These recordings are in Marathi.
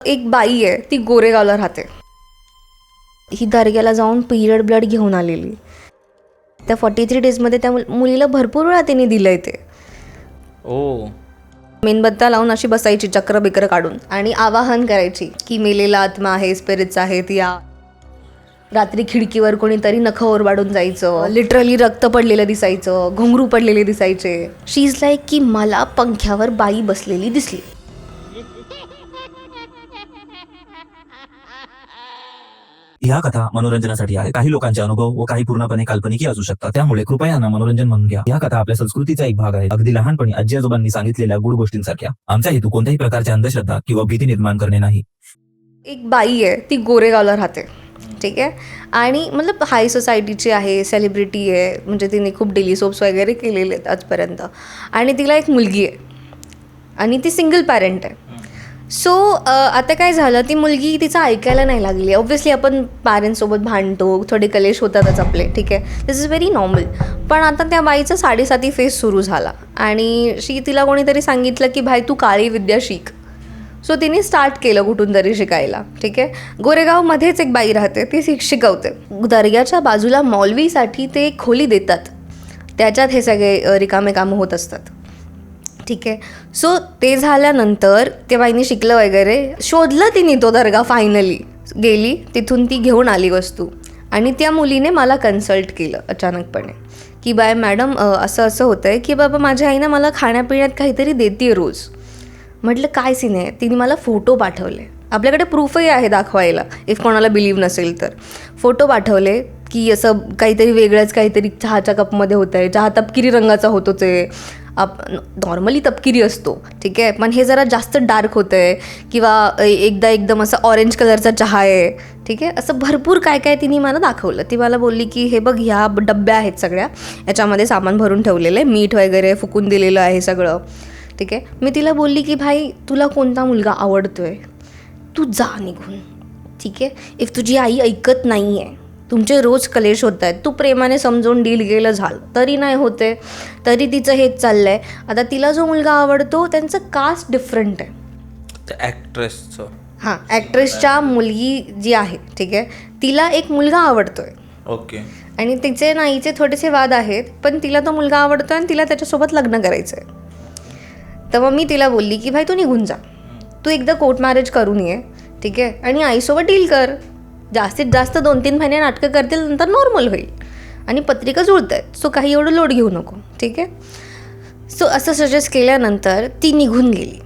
एक बाई आहे, ती गोरेगावला राहते. ही दर्ग्याला जाऊन पिरियड ब्लड घेऊन आलेली. त्या 43 डेजमध्ये त्या मुलीला भरपूर वेळा तिने दिलंय ते. मेणबत्त्या लावून अशी बसायची चक्र बिक्र काढून आणि आवाहन करायची की मेलेला आत्मा आहे, स्पिरिट्स आहेत या. रात्री खिडकीवर कोणीतरी नखं ओरबाडून जायचं, लिटरली रक्त पडलेलं दिसायचं, घुंगरू पडलेले दिसायचे. शी इज लाईक की मला पंख्यावर बाई बसलेली दिसली. ह्या कथा मनोरंजनासाठी आहे. काही लोकांचे अनुभव व काही पूर्णपणे काल्पनिक असू शकतात, त्यामुळे कृपया यांना मनोरंजन म्हणून घ्या. या कथा आपल्या संस्कृतीचा एक भाग आहे, अगदी लहानपणी आजी आजोबांनी सांगितलेल्या गुड गोष्टींसारख्या. आमचा हेतू कोणत्याही प्रकारची अंधश्रद्धा किंवा भीती निर्माण करणे नाही. एक बाई आहे, ती गोरेगावला राहते, ठीक आहे. आणि मतलब हाय सोसायटीची आहे, सेलिब्रिटी आहे, म्हणजे तिने खूप डेली सोप्स वगैरे केलेले आहेत आजपर्यंत. आणि तिला एक मुलगी आहे आणि ती सिंगल पॅरेंट आहे. सो आता काय झालं, ती मुलगी तिचं ऐकायला नाही लागली. ऑब्व्हियसली आपण पॅरेंट्ससोबत भांडतो, थोडे कलेश होतातच आपले, ठीक आहे, दिस इज व्हेरी नॉर्मल. पण आता त्या बाईचा 7.5 फेज सुरू झाला आणि तिला कोणीतरी सांगितलं की भाई तू काळी विद्या शिक. सो तिने स्टार्ट केलं कुठून तरी शिकायला, ठीक आहे. गोरेगावमध्येच एक बाई राहते, ती शिकवते. दर्ग्याच्या बाजूला मौलवीसाठी ते एक खोली देतात, त्याच्यात हे सगळे रिकामे कामं होत असतात, ठीक आहे. सो ते झाल्यानंतर त्या बाईने शिकलं वगैरे, शोधलं तिने तो दर्गा. फायनली गेली तिथून, ती घेऊन आली वस्तू आणि त्या मुलीने मला कन्सल्ट केलं अचानकपणे की बाय मॅडम असं असं होतं आहे की बाबा माझ्या आईनं मला खाण्यापिण्यात काहीतरी देते रोज. म्हटलं काय सीन आहे. तिने मला फोटो पाठवले, आपल्याकडे प्रूफही आहे दाखवायला इफ कोणाला बिलीव्ह नसेल तर. फोटो पाठवले की असं काहीतरी वेगळंच काहीतरी चहाच्या कपमध्ये होतं आहे. चहा तपकिरी रंगाचा होतो, ते नॉर्मली तपकिरी असतो, ठीक आहे, पण हे जरा जास्त डार्क होतं आहे. किंवा एकदा एकदम असं ऑरेंज कलरचा चहा आहे, ठीक आहे. असं भरपूर काय काय तिने मला दाखवलं. ती मला बोलली की हे बघ, ह्या डब्या आहेत सगळ्या, याच्यामध्ये सामान भरून ठेवलेलं आहे, मीठ वगैरे फुकून दिलेलं आहे सगळं, ठीक आहे. मी तिला बोलली की भाई तुला कोणता मुलगा आवडतो आहे, तू जा निघून, ठीक आहे. इफ तुझी आई ऐकत नाही आहे, तुमचे रोज कलेश होत आहेत, तू प्रेमाने समजून डील गेलं झालं तरी नाही होते, तरी तिचं हेच चाललं आहे. आता तिला जो मुलगा आवडतो त्यांचं कास्ट डिफरंट आहे, त्या ॲक्ट्रेसचं. हां, ॲक्ट्रेसच्या मुलगी जी आहे, ठीक आहे, तिला एक मुलगा आवडतो आहे. ओके. आणि तिचे नाहीचे थोडेसे वाद आहेत, पण तिला तो मुलगा आवडतो आणि तिला त्याच्यासोबत लग्न करायचं आहे. तर मग मी तिला बोलली की भाई तू निघून जा, तू एकदा कोर्ट मॅरेज करून ये, ठीक आहे, आणि आईसोबत डील कर. जास्तीत जास्त 2-3 महिने नाटकं करतील, नंतर नॉर्मल होईल आणि पत्रिका जुळत आहेत, सो काही एवढं लोड घेऊ नको, ठीक आहे. सो असं सजेस्ट केल्यानंतर ती निघून गेली.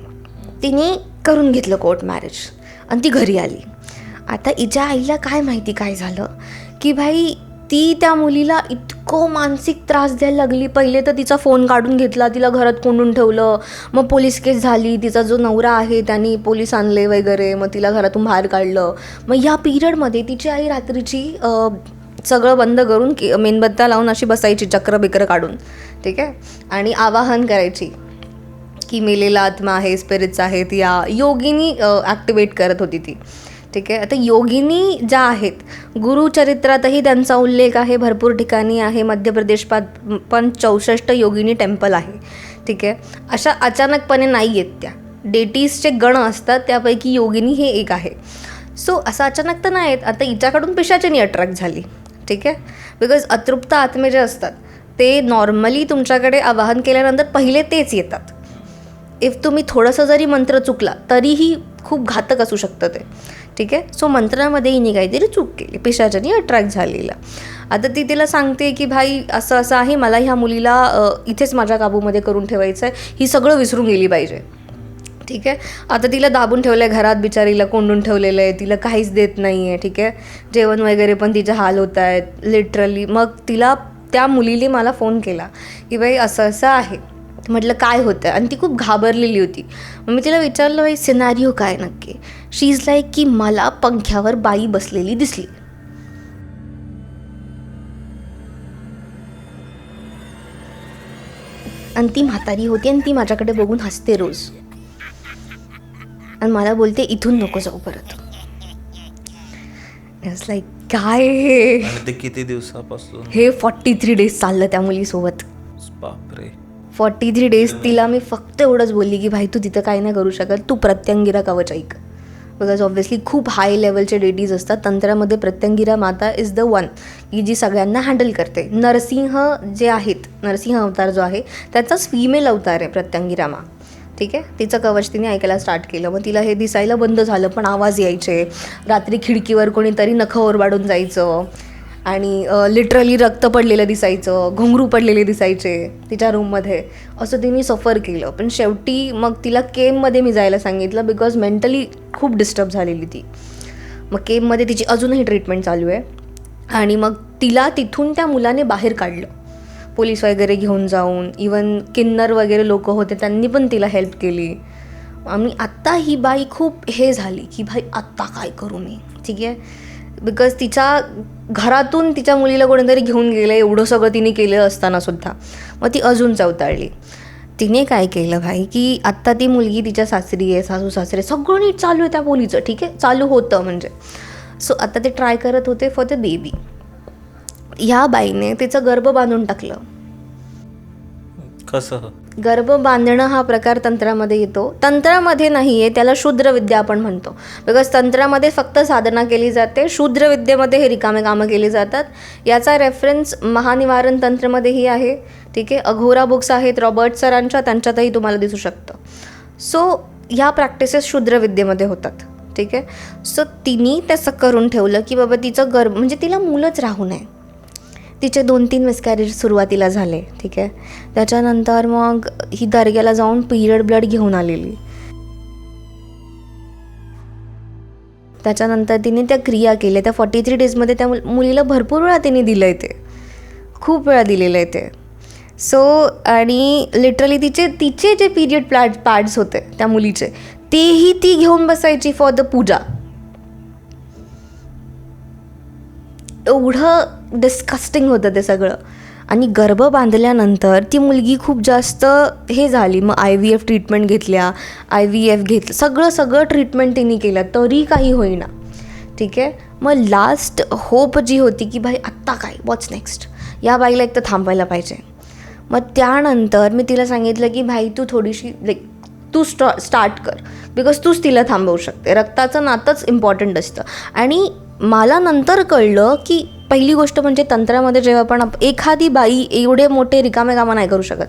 तिने करून घेतलं कोर्ट मॅरेज आणि ती घरी आली. आता हिच्या आईला काय माहिती काय झालं की भाई ती त्या मुलीला इतकं मानसिक त्रास द्यायला लागली. पहिले तर तिचा फोन काढून घेतला, तिला घरात कोंडून ठेवलं, मग पोलीस केस झाली. तिचा जो नवरा आहे त्यांनी पोलीस आणले वगैरे, मग तिला घरातून बाहेर काढलं. मग ह्या पिरियडमध्ये तिची आई रात्रीची सगळं बंद करून मेणबत्त्या लावून अशी बसायची चक्र बिक्र काढून, ठीक आहे, आणि आवाहन करायची की मेलेला आत्मा आहे, स्पिरिट्स आहेत या. योगिनी ॲक्टिवेट करत होती ती, ठीक आहे. आता योगिनी ज्या आहेत, गुरुचरित्रातही त्यांचा उल्लेख आहे, भरपूर ठिकाणी आहे. मध्य प्रदेशात पण 64 योगिनी टेम्पल आहे, ठीक आहे. अशा अचानकपणे नाही आहेत त्या, डेटीजचे गण असतात, त्यापैकी योगिनी हे एक आहे. सो असं अचानक तर नाही आहेत. आता हिच्याकडून पिशाचिनी अट्रॅक्ट झाली, ठीक आहे, बिकॉज अतृप्त आत्मे जे असतात ते नॉर्मली तुमच्याकडे आवाहन केल्यानंतर पहिले तेच येतात. इफ तुम्ही थोडंसं जरी मंत्र चुकला तरीही खूप घातक असू शकतं ते, ठीक आहे. सो मंत्रामध्ये हिने काहीतरी चूक केली, पिशाचानी अट्रॅक्ट झालेला. आता ती तिला सांगते की भाई असं असं आहे, मला ह्या मुलीला इथेच माझ्या काबूमध्ये करून ठेवायचं आहे, ही सगळं विसरून गेली पाहिजे, ठीक आहे. आता तिला दाबून ठेवलं आहे घरात, बिचारीला कोंडून ठेवलेलं आहे, तिला काहीच देत नाही आहे, ठीक आहे. जेवण वगैरे पण तिचे हाल होत आहेत लिटरली. मग तिला त्या मुलीने मला फोन केला की बाई असं असं आहे. म्हटलं काय होतं, आणि ती खूप घाबरलेली होती. मग मी तिला विचारलं बाई सिनारिओ काय नक्की. शी इज लाईक की मला पंख्यावर बाई बसलेली दिसली. आणि ती म्हातारी होती आणि ती माझ्याकडे बघून हसते रोज आणि मला बोलते इथून नको जाऊ परत. लाईक काय हे. आणि ते किती दिवसापासून? हे 43 डेज चाललं त्या मुलीसोबत. बापरे. 43 डेज तिला मी फक्त एवढंच बोलली की भाई तू तिथं काही नाही करू शकत, तू प्रत्यंगिरा कवच ऐक. बिकॉज ऑब्व्हियसली खूप हाय लेवलचे डेटीज असतात. तंत्रामध्ये प्रत्यंगिरा माता इज द वन की जी सगळ्यांना हँडल करते. नरसिंह जे आहेत, नरसिंह अवतार जो आहे त्याचाच फिमेल अवतार आहे प्रत्यंगिरा मा. ठीक आहे, तिचं कवच तिने ऐकायला स्टार्ट केलं. मग तिला हे दिसायला बंद झालं, पण आवाज यायचे. रात्री खिडकीवर कोणीतरी नखं ओरबाडून जायचं आणि लिटरली रक्त पडलेलं दिसायचं, घुंगरू पडलेले दिसायचे तिच्या रूममध्ये. असं तिने सफर केलं. पण शेवटी मग तिला केममध्ये मी जायला सांगितलं बिकॉज मेंटली खूप डिस्टर्ब झालेली ती. मग केममध्ये तिची अजूनही ट्रीटमेंट चालू आहे. आणि मग तिला तिथून त्या मुलाने बाहेर काढलं, पोलीस वगैरे घेऊन जाऊन. इवन किन्नर वगैरे लोक होते त्यांनी पण तिला हेल्प केली. आणि आत्ता ही बाई खूप हे झाली की भाई आत्ता काय करू मी. ठीक आहे, बिकॉज तिच्या घरातून तिच्या मुलीला कोणीतरी घेऊन गेलं, एवढं सगळं तिने केलं असतानासुद्धा. मग ती अजून चवताळली. तिने काय केलं भाई की आत्ता ती मुलगी तिच्या सासरी आहे, सासू सासरे सगळं नीट चालू आहे त्या मुलीचं. ठीक आहे, चालू होतं म्हणजे. सो आता ते ट्राय करत होते फॉर द बेबी. ह्या बाईने तिचं गर्भ बांधून टाकलं. कसं? गर्भ बांधणं हा प्रकार तंत्रामध्ये येतो. तंत्रामध्ये नाही आहे, त्याला शूद्र विद्या आपण म्हणतो. बिकॉज तंत्रामध्ये फक्त साधना केली जाते, शूद्र विद्येमध्ये हे रिकामे कामं केली जातात. याचा रेफरन्स महानिवारण तंत्रमध्येही आहे. ठीक आहे, अघोरा बुक्स आहेत रॉबर्ट सरांच्या, त्यांच्यातही तुम्हाला दिसू शकतं. सो ह्या प्रॅक्टिसेस शूद्र विद्येमध्ये होतात. ठीक आहे, सो तिने तसं करून ठेवलं की बाबा तिचं गर्भ म्हणजे तिला मुलंच राहू नये. तिचे 2-3 मिसकॅरेज सुरुवातीला झाले. ठीक आहे, त्याच्यानंतर मग ही दर्ग्याला जाऊन पिरियड ब्लड घेऊन आलेली. त्याच्यानंतर तिने त्या क्रिया केल्या. त्या 43 डेजमध्ये त्या मुलीला भरपूर वेळा तिने दिलं आहे, ते खूप वेळा दिलेलं आहे ते. सो आणि लिटरली तिचे जे पिरियड पॅड्स होते त्या मुलीचे, तेही ती घेऊन बसायची फॉर द पूजा. एवढं डिस्कस्टिंग होतं ते सगळं. आणि गर्भ बांधल्यानंतर ती मुलगी खूप जास्त हे झाली. मग IVF ट्रीटमेंट घेतल्या, IVF घेतलं, सगळं ट्रीटमेंट तिने केलं, तरी काही होईना. ठीक आहे, मग लास्ट होप जी होती की भाई आत्ता काय, वॉट्स नेक्स्ट, या बाईला एक तर थांबवायला पाहिजे. मग त्यानंतर मी तिला सांगितलं की भाई तू थोडीशी तू स्टार्ट कर, बिकॉज तूच तिला थांबवू शकते. रक्ताचं नातंच इम्पॉर्टंट असतं. आणि मला नंतर कळलं की पहिली गोष्ट म्हणजे तंत्रामध्ये जेव्हा आपण एखादी बाई एवढे मोठे रिकामे कामं नाही करू शकत,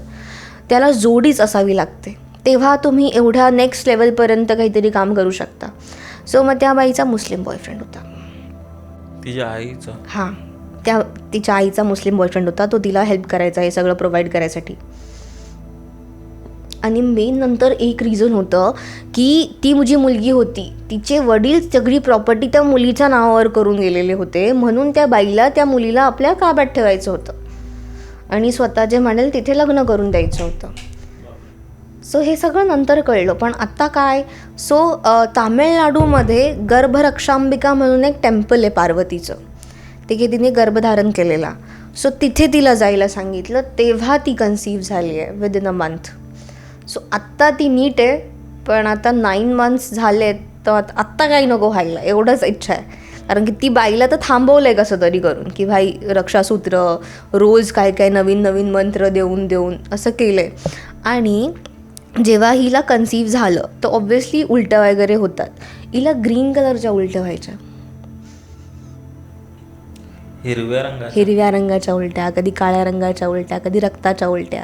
त्याला जोडीच असावी लागते, तेव्हा तुम्ही एवढ्या नेक्स्ट लेवलपर्यंत काहीतरी काम करू शकता. सो मग त्या बाईचा मुस्लिम बॉयफ्रेंड होता. तिच्या आईचा? हां, तिच्या आईचा मुस्लिम बॉयफ्रेंड होता. तो तिला हेल्प करायचा, हे सगळं प्रोव्हाइड करायसाठी. आणि मेन नंतर एक रिझन होतं की ती जी मुलगी होती तिचे वडील सगळी प्रॉपर्टी त्या मुलीच्या नावावर करून गेलेले होते, म्हणून त्या बाईला त्या मुलीला आपल्या ताब्यात ठेवायचं होतं आणि स्वतः जे म्हणेल तिथे लग्न करून द्यायचं होतं. सो हे सगळं नंतर कळलं. पण आत्ता काय, सो तामिळनाडूमध्ये गर्भरक्षांबिका म्हणून एक टेम्पल आहे पार्वतीचं, तिथे तिने गर्भधारण केलेला. सो तिथे तिला जायला सांगितलं, तेव्हा ती कन्सीव्ह झाली आहे विदिन अ मंथ. सो आत्ता ती नीट आहे, पण आता 9 months झालेत, तर आत्ता काही नको व्हायला, एवढंच इच्छा आहे. कारण की ती बाईला तर थांबवलं आहे कसं तरी करून की भाई रक्षासूत्र, रोज काय काय नवीन मंत्र देऊन असं केलं आहे. आणि जेव्हा हिला कन्सीव्ह झालं तर ऑब्व्हियसली उलट्या वगैरे होतात. हिला ग्रीन कलरच्या उलट्या व्हायच्या, हिरव्या रंगाच्या उलट्या, कधी काळ्या रंगाच्या उलट्या, कधी रक्ताच्या उलट्या.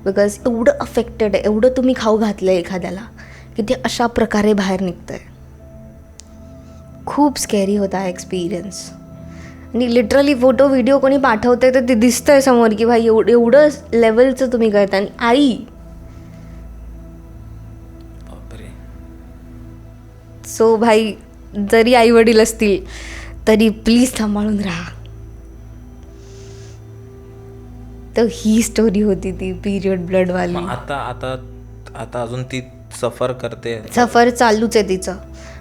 बिकॉज एवढं अफेक्टेड आहे, एवढं तुम्ही खाऊ घातलं आहे एखाद्याला की ते अशा प्रकारे बाहेर निघतं आहे. खूप स्कॅरी होता हा एक्सपिरियन्स. आणि लिटरली फोटो व्हिडिओ कोणी पाठवते तर ते दिसतं आहे समोर की भाई एवढं लेवलचं तुम्ही करता. आणि आई, सो भाई जरी आई वडील असतील तरी प्लीज सांभाळून राहा. तर ही स्टोरी होती ती पिरियड ब्लडवाली. आता आता आता अजून ती सफर करते? सफर चालूच आहे तिचं.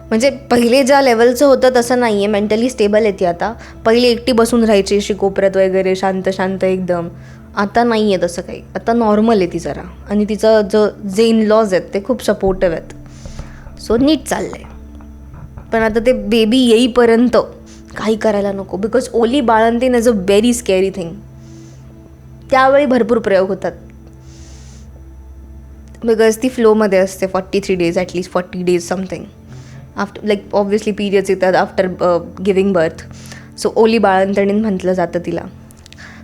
म्हणजे पहिले ज्या लेवलचं होतं तसं नाही आहे, मेंटली स्टेबल आहे ती आता. पहिले एकटी बसून राहायची अशी कोपऱ्यात वगैरे, शांत एकदम. आता नाही आहे तसं काही, आता नॉर्मल आहे ती जरा. आणि तिचं जे इनलॉज आहेत ते खूप सपोर्टिव्ह आहेत. सो नीट चाललं आहे. पण आता ते बेबी येईपर्यंत काही करायला नको, बिकॉज ओली बाळंतीण is a very scary thing. त्यावेळी भरपूर प्रयोग होतात, बिकॉज ती फ्लोमध्ये असते 43 days, at least 40 days something. After like obviously periods येतात आफ्टर गिविंग बर्थ. सो ओली बाळंतणीन म्हटलं जातं तिला.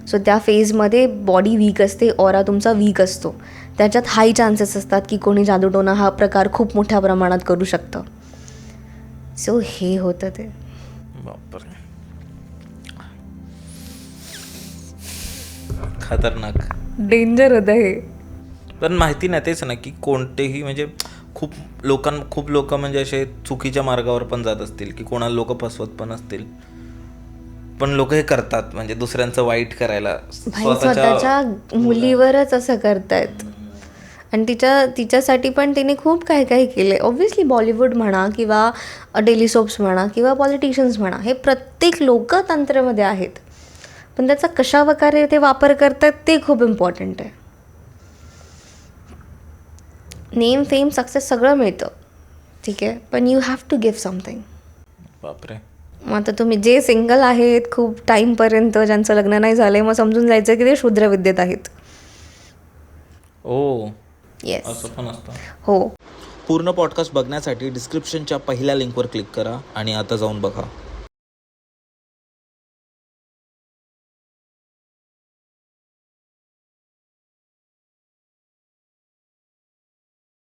सो त्या फेजमध्ये बॉडी वीक असते, ऑरा तुमचा वीक असतो. त्याच्यात हाय चान्सेस असतात की कोणी जादूटोणा हा प्रकार खूप मोठ्या प्रमाणात करू शकतं. सो हे होतं ते. बापरे, खतरनाक, डेंजर होतं हे. पण माहिती नाही तेच ना की कोणतेही म्हणजे खूप लोक म्हणजे असे चुकीच्या मार्गावर पण जात असतील की कोणाला लोक फसवत पण असतील, पण लोक हे करतात म्हणजे दुसऱ्यांचं वाईट करायला स्वतःच्या मुलीवरच असं करतायत. आणि तिच्यासाठी पण तिने खूप काही काही केले. ऑब्व्हियसली बॉलिवूड म्हणा किंवा डेली सोप्स म्हणा किंवा पॉलिटिशियन्स म्हणा, हे प्रत्येक लोकतंत्रामध्ये आहेत, पण त्याचा कशा प्रकारे ते वापर करतात ते खूप इम्पॉर्टंट आहे. नेम, फेम, सक्सेस सगळं मिळतं, ठीक आहे, पण you have to give something. बापरे. मग आता तुम्ही जे सिंगल आहेत खूप टाईमपर्यंत, ज्यांचं लग्न नाही झालंय, मग समजून जायचं की ते शूद्र विद्येत आहेत. ओ, येस, असं पण असतं. हो. पूर्ण पॉडकास्ट बघण्यासाठी डिस्क्रिप्शनच्या पहिल्या लिंकवर क्लिक करा आणि आता जाऊन बघा.